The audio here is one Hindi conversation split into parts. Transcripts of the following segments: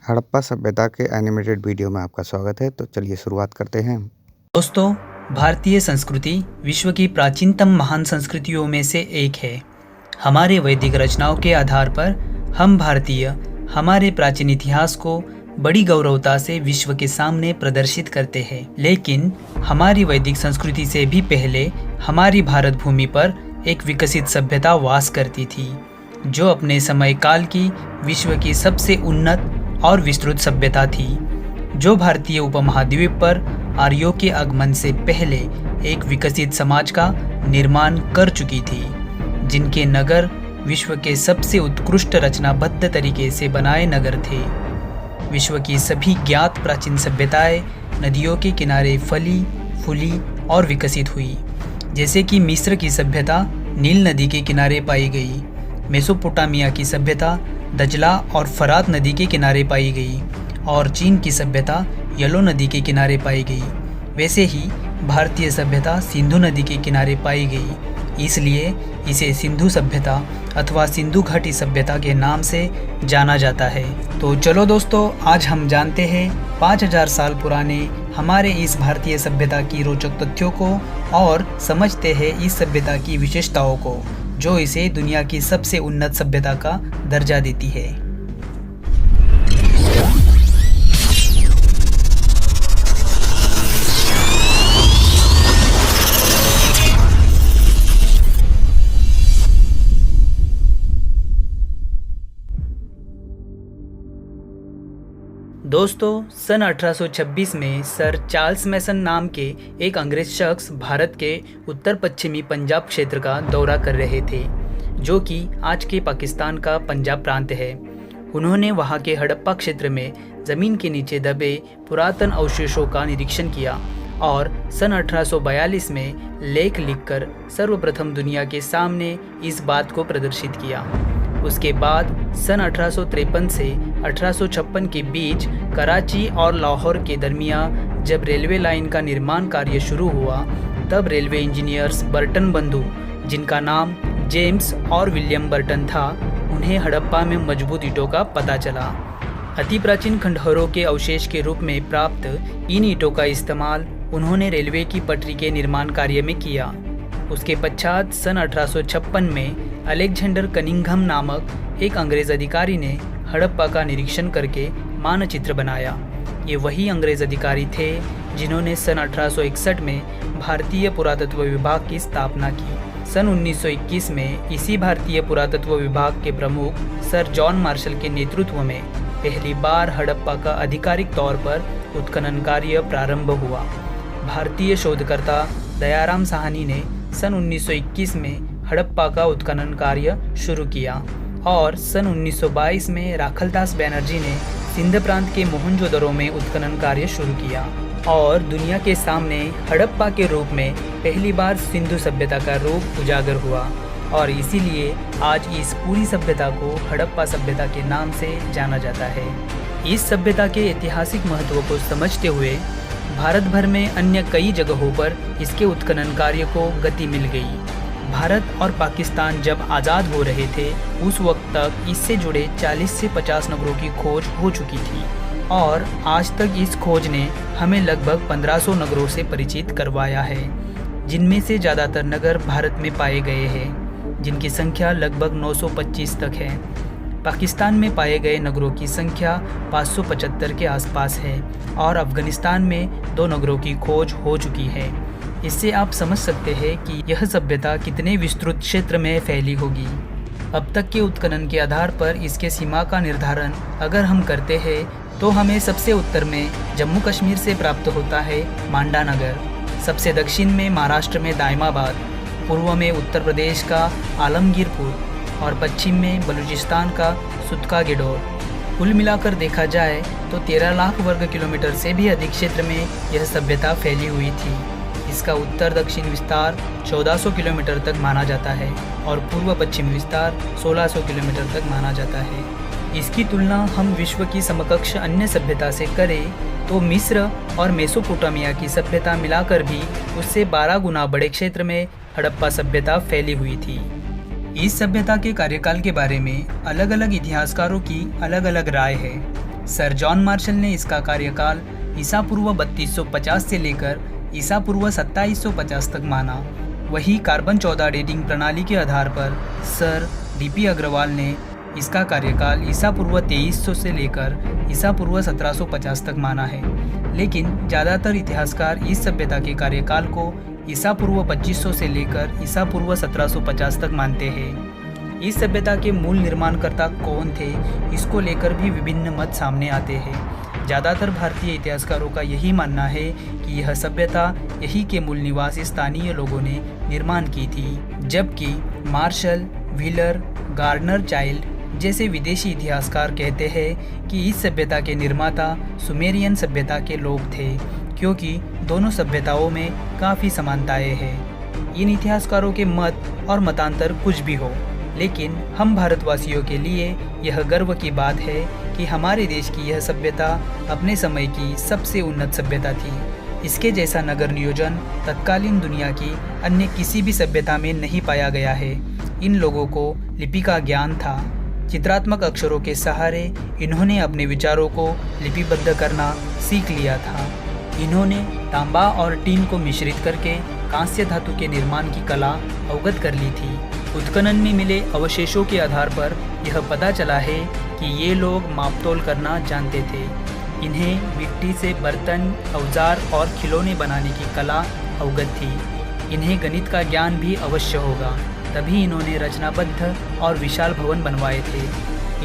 हड़प्पा सभ्यता के एनिमेटेड वीडियो में आपका स्वागत है। तो चलिए शुरुआत करते हैं। दोस्तों, भारतीय संस्कृति विश्व की प्राचीनतम महान संस्कृतियों में से एक है। हमारे वैदिक रचनाओं के आधार पर हम भारतीय हमारे प्राचीन इतिहास को बड़ी गौरवता से विश्व के सामने प्रदर्शित करते हैं। लेकिन हमारी वैदिक संस्कृति से भी पहले हमारी भारत भूमि पर एक विकसित सभ्यता वास करती थी, जो अपने समय काल की विश्व की सबसे उन्नत और विस्तृत सभ्यता थी, जो भारतीय उपमहाद्वीप पर आर्यों के आगमन से पहले एक विकसित समाज का निर्माण कर चुकी थी, जिनके नगर विश्व के सबसे उत्कृष्ट रचनाबद्ध तरीके से बनाए नगर थे। विश्व की सभी ज्ञात प्राचीन सभ्यताएं नदियों के किनारे फली फूली और विकसित हुई, जैसे कि मिस्र की सभ्यता नील नदी के किनारे पाई गई, मेसोपोटामिया की सभ्यता दजला और फरात नदी के किनारे पाई गई और चीन की सभ्यता येलो नदी के किनारे पाई गई। वैसे ही भारतीय सभ्यता सिंधु नदी के किनारे पाई गई, इसलिए इसे सिंधु सभ्यता अथवा सिंधु घाटी सभ्यता के नाम से जाना जाता है। तो चलो दोस्तों, आज हम जानते हैं 5000 साल पुराने हमारे इस भारतीय सभ्यता की रोचक तथ्यों को और समझते हैं इस सभ्यता की विशेषताओं को, जो इसे दुनिया की सबसे उन्नत सभ्यता का दर्जा देती है। दोस्तों, सन 1826 में सर चार्ल्स मैसन नाम के एक अंग्रेज शख्स भारत के उत्तर पश्चिमी पंजाब क्षेत्र का दौरा कर रहे थे, जो कि आज के पाकिस्तान का पंजाब प्रांत है। उन्होंने वहां के हड़प्पा क्षेत्र में ज़मीन के नीचे दबे पुरातन अवशेषों का निरीक्षण किया और सन 1842 में लेख लिखकर सर्वप्रथम दुनिया के सामने इस बात को प्रदर्शित किया। उसके बाद सन 1853 से 1856 के बीच कराची और लाहौर के दरमियान जब रेलवे लाइन का निर्माण कार्य शुरू हुआ, तब रेलवे इंजीनियर्स बर्टन बंधु, जिनका नाम जेम्स और विलियम बर्टन था, उन्हें हड़प्पा में मजबूत ईंटों का पता चला। अति प्राचीन खंडहरों के अवशेष के रूप में प्राप्त इन ईंटों का इस्तेमाल उन्होंने रेलवे की पटरी के निर्माण कार्य में किया। उसके पश्चात सन 1856 में अलेक्जेंडर कनिंघम नामक एक अंग्रेज अधिकारी ने हड़प्पा का निरीक्षण करके मानचित्र बनाया। ये वही अंग्रेज अधिकारी थे जिन्होंने सन 1861 में भारतीय पुरातत्व विभाग की स्थापना की। सन 1921 में इसी भारतीय पुरातत्व विभाग के प्रमुख सर जॉन मार्शल के नेतृत्व में पहली बार हड़प्पा का आधिकारिक तौर पर उत्खनन कार्य प्रारंभ हुआ। भारतीय शोधकर्ता दयाराम साहनी ने सन 1921 में हड़प्पा का उत्खनन कार्य शुरू किया और सन 1922 में राखलदास बैनर्जी ने सिंध प्रांत के मोहनजोदड़ो में उत्खनन कार्य शुरू किया और दुनिया के सामने हड़प्पा के रूप में पहली बार सिंधु सभ्यता का रूप उजागर हुआ और इसीलिए आज इस पूरी सभ्यता को हड़प्पा सभ्यता के नाम से जाना जाता है। इस सभ्यता के ऐतिहासिक महत्व को समझते हुए भारत भर में अन्य कई जगहों पर इसके उत्खनन कार्य को गति मिल गई। भारत और पाकिस्तान जब आज़ाद हो रहे थे, उस वक्त तक इससे जुड़े 40 से 50 नगरों की खोज हो चुकी थी और आज तक इस खोज ने हमें लगभग 1500 नगरों से परिचित करवाया है, जिनमें से ज़्यादातर नगर भारत में पाए गए हैं, जिनकी संख्या लगभग 925 तक है। पाकिस्तान में पाए गए नगरों की संख्या 575 के आसपास है और अफगानिस्तान में 2 नगरों की खोज हो चुकी है। इससे आप समझ सकते हैं कि यह सभ्यता कितने विस्तृत क्षेत्र में फैली होगी। अब तक के उत्खनन के आधार पर इसके सीमा का निर्धारण अगर हम करते हैं तो हमें सबसे उत्तर में जम्मू कश्मीर से प्राप्त होता है मांडा नगर, सबसे दक्षिण में महाराष्ट्र में दायमाबाद, पूर्व में उत्तर प्रदेश का आलमगीरपुर और पश्चिम में बलूचिस्तान का सुतका गेडोर। कुल मिलाकर देखा जाए तो 13 लाख वर्ग किलोमीटर से भी अधिक क्षेत्र में यह सभ्यता फैली हुई थी। इसका उत्तर दक्षिण विस्तार 1400 किलोमीटर तक माना जाता है और पूर्व पश्चिम विस्तार 1600 किलोमीटर तक माना जाता है। इसकी तुलना हम विश्व की समकक्ष अन्य सभ्यता से करें तो मिस्र और मेसोपोटामिया की सभ्यता मिलाकर भी उससे 12 गुना बड़े क्षेत्र में हड़प्पा सभ्यता फैली हुई थी। इस सभ्यता के कार्यकाल के बारे में अलग अलग इतिहासकारों की अलग अलग राय है। सर जॉन मार्शल ने इसका कार्यकाल ईसा पूर्व 3250 से लेकर ईसा पूर्व 2750 तक माना। वही कार्बन 14 डेटिंग प्रणाली के आधार पर सर डीपी अग्रवाल ने इसका कार्यकाल ईसा पूर्व 2300 से लेकर ईसा पूर्व 1750 तक माना है। लेकिन ज़्यादातर इतिहासकार इस सभ्यता के कार्यकाल को ईसा पूर्व 2500 से लेकर ईसा पूर्व 1750 तक मानते हैं। इस सभ्यता के मूल निर्माणकर्ता कौन थे, इसको लेकर भी विभिन्न मत सामने आते हैं। ज़्यादातर भारतीय इतिहासकारों का यही मानना है कि यह सभ्यता यही के मूल निवासी स्थानीय लोगों ने निर्माण की थी, जबकि मार्शल, व्हीलर, गार्डनर चाइल्ड जैसे विदेशी इतिहासकार कहते हैं कि इस सभ्यता के निर्माता सुमेरियन सभ्यता के लोग थे, क्योंकि दोनों सभ्यताओं में काफ़ी समानताएं हैं। इन इतिहासकारों के मत और मतांतर कुछ भी हो, लेकिन हम भारतवासियों के लिए यह गर्व की बात है कि हमारे देश की यह सभ्यता अपने समय की सबसे उन्नत सभ्यता थी। इसके जैसा नगर नियोजन तत्कालीन दुनिया की अन्य किसी भी सभ्यता में नहीं पाया गया है। इन लोगों को लिपि का ज्ञान था। चित्रात्मक अक्षरों के सहारे इन्होंने अपने विचारों को लिपिबद्ध करना सीख लिया था। इन्होंने तांबा और टीन को मिश्रित करके कांस्य धातु के निर्माण की कला अवगत कर ली थी। उत्खनन में मिले अवशेषों के आधार पर यह पता चला है कि ये लोग मापतोल करना जानते थे। इन्हें मिट्टी से बर्तन, औजार और खिलौने बनाने की कला अवगत थी। इन्हें गणित का ज्ञान भी अवश्य होगा, तभी इन्होंने रचनाबद्ध और विशाल भवन बनवाए थे।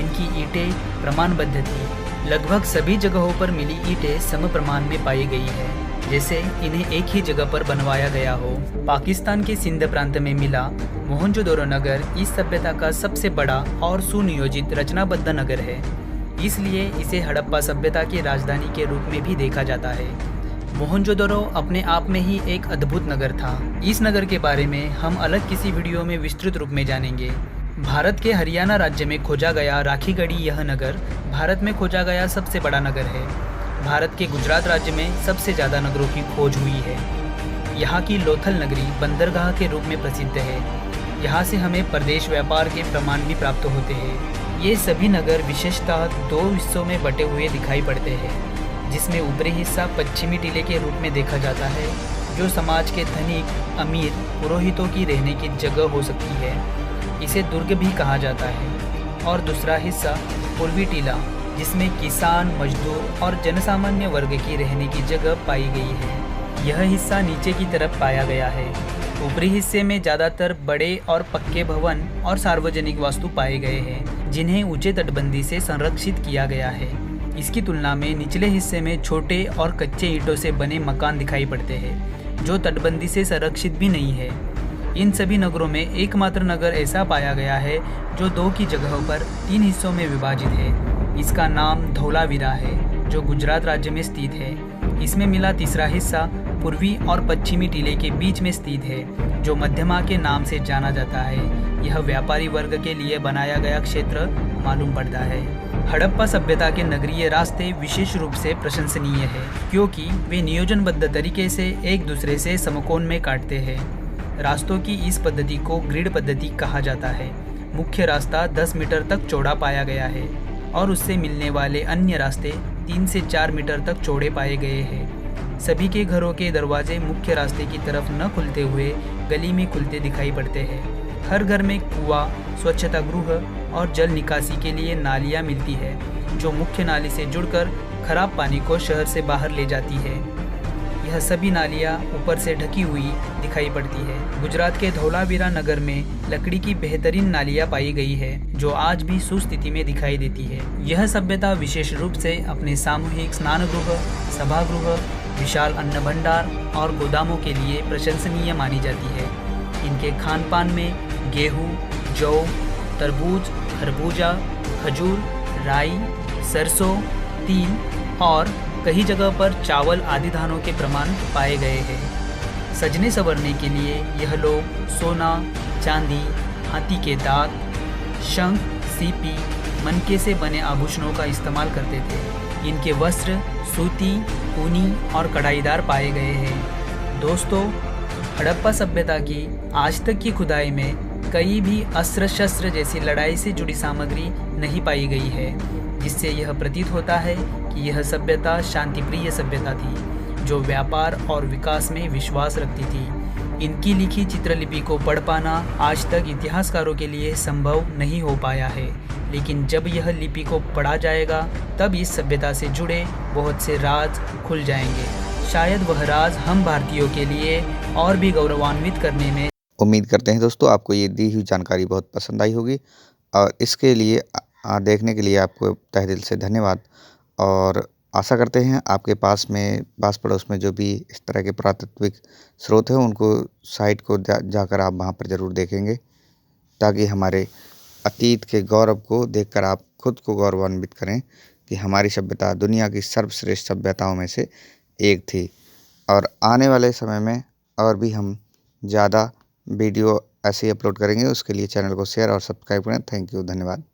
इनकी ईंटें प्रमाणबद्ध थी। लगभग सभी जगहों पर मिली ईंटें सम प्रमाण में पाई गई है, जैसे इन्हें एक ही जगह पर बनवाया गया हो। पाकिस्तान के सिंध प्रांत में मिला मोहनजोदड़ो नगर इस सभ्यता का सबसे बड़ा और सुनियोजित रचनाबद्ध नगर है, इसलिए इसे हड़प्पा सभ्यता की राजधानी के रूप में भी देखा जाता है। मोहनजोदड़ो अपने आप में ही एक अद्भुत नगर था। इस नगर के बारे में हम अलग किसी वीडियो में विस्तृत रूप में जानेंगे। भारत के हरियाणा राज्य में खोजा गया राखीगढ़ी यह नगर भारत में खोजा गया सबसे बड़ा नगर है। भारत के गुजरात राज्य में सबसे ज़्यादा नगरों की खोज हुई है। यहाँ की लोथल नगरी बंदरगाह के रूप में प्रसिद्ध है। यहाँ से हमें प्रदेश व्यापार के प्रमाण भी प्राप्त होते हैं। ये सभी नगर विशेषतः दो हिस्सों में बटे हुए दिखाई पड़ते हैं, जिसमें ऊपरी हिस्सा पश्चिमी टीले के रूप में देखा जाता है, जो समाज के धनिक, अमीर, पुरोहितों की रहने की जगह हो सकती है। इसे दुर्ग भी कहा जाता है। और दूसरा हिस्सा पूर्वी टीला, जिसमें किसान, मजदूर और जनसामान्य वर्ग की रहने की जगह पाई गई है। यह हिस्सा नीचे की तरफ पाया गया है। ऊपरी हिस्से में ज़्यादातर बड़े और पक्के भवन और सार्वजनिक वास्तु पाए गए हैं, जिन्हें ऊंचे तटबंदी से संरक्षित किया गया है। इसकी तुलना में निचले हिस्से में छोटे और कच्चे ईंटों से बने मकान दिखाई पड़ते हैं, जो तटबंदी से संरक्षित भी नहीं है। इन सभी नगरों में एकमात्र नगर ऐसा पाया गया है जो दो की जगहों पर 3 हिस्सों में विभाजित है। इसका नाम धौलावीरा है, जो गुजरात राज्य में स्थित है। इसमें मिला तीसरा हिस्सा पूर्वी और पश्चिमी टीले के बीच में स्थित है, जो मध्यमा के नाम से जाना जाता है। यह व्यापारी वर्ग के लिए बनाया गया क्षेत्र मालूम पड़ता है। हड़प्पा सभ्यता के नगरीय रास्ते विशेष रूप से प्रशंसनीय है, क्योंकि वे नियोजनबद्ध तरीके से एक दूसरे से समकोण में काटते हैं। रास्तों की इस पद्धति को ग्रिड पद्धति कहा जाता है। मुख्य रास्ता 10 मीटर तक चौड़ा पाया गया है और उससे मिलने वाले अन्य रास्ते 3 से 4 मीटर तक चौड़े पाए गए हैं। सभी के घरों के दरवाजे मुख्य रास्ते की तरफ न खुलते हुए गली में खुलते दिखाई पड़ते हैं। हर घर में कुआं, स्वच्छता गृह और जल निकासी के लिए नालियाँ मिलती है, जो मुख्य नाली से जुड़कर खराब पानी को शहर से बाहर ले जाती है। यह सभी नालियाँ ऊपर से ढकी हुई दिखाई पड़ती है। गुजरात के धौलावीरा नगर में लकड़ी की बेहतरीन नालियाँ पाई गई है, जो आज भी सुस्थिति में दिखाई देती है। यह सभ्यता विशेष रूप से अपने सामूहिक स्नानगृह, सभागृह, विशाल अन्न भंडार और गोदामों के लिए प्रशंसनीय मानी जाती है। इनके खान पान में गेहूँ, जौ, तरबूज, खरबूजा, खजूर, राई, सरसों, तिल और कई जगह पर चावल आदि धानों के प्रमाण पाए गए हैं। सजने संवरने के लिए यह लोग सोना, चांदी, हाथी के दांत, शंख, सीपी, मनके से बने आभूषणों का इस्तेमाल करते थे। इनके वस्त्र सूती, ऊनी और कढ़ाईदार पाए गए हैं। दोस्तों, हड़प्पा सभ्यता की आज तक की खुदाई में कहीं भी अस्त्र शस्त्र जैसी लड़ाई से जुड़ी सामग्री नहीं पाई गई है। जिससे यह प्रतीत होता है कि यह सभ्यता शांतिप्रिय सभ्यता थी जो व्यापार और विकास में विश्वास रखती थी। इनकी लिखी चित्रलिपि को पढ़ पाना आज तक इतिहासकारों के लिए संभव नहीं हो पाया है, लेकिन जब यह लिपि को पढ़ा जाएगा तब इस सभ्यता से जुड़े बहुत से राज खुल जाएंगे। शायद वह राज हम भारतीयों के लिए और भी गौरवान्वित करने में। उम्मीद करते हैं दोस्तों आपको ये दी हुई जानकारी बहुत पसंद आई होगी और इसके लिए देखने के लिए आपको तहे दिल से धन्यवाद। और आशा करते हैं आपके पास पड़ोस में जो भी इस तरह के पुरातात्विक स्रोत हैं उनको साइट को जाकर आप वहाँ पर ज़रूर देखेंगे, ताकि हमारे अतीत के गौरव को देखकर आप खुद को गौरवान्वित करें कि हमारी सभ्यता दुनिया की सर्वश्रेष्ठ सभ्यताओं में से एक थी। और आने वाले समय में और भी हम ज़्यादा वीडियो ऐसे ही अपलोड करेंगे। उसके लिए चैनल को शेयर और सब्सक्राइब करें। थैंक यू, धन्यवाद।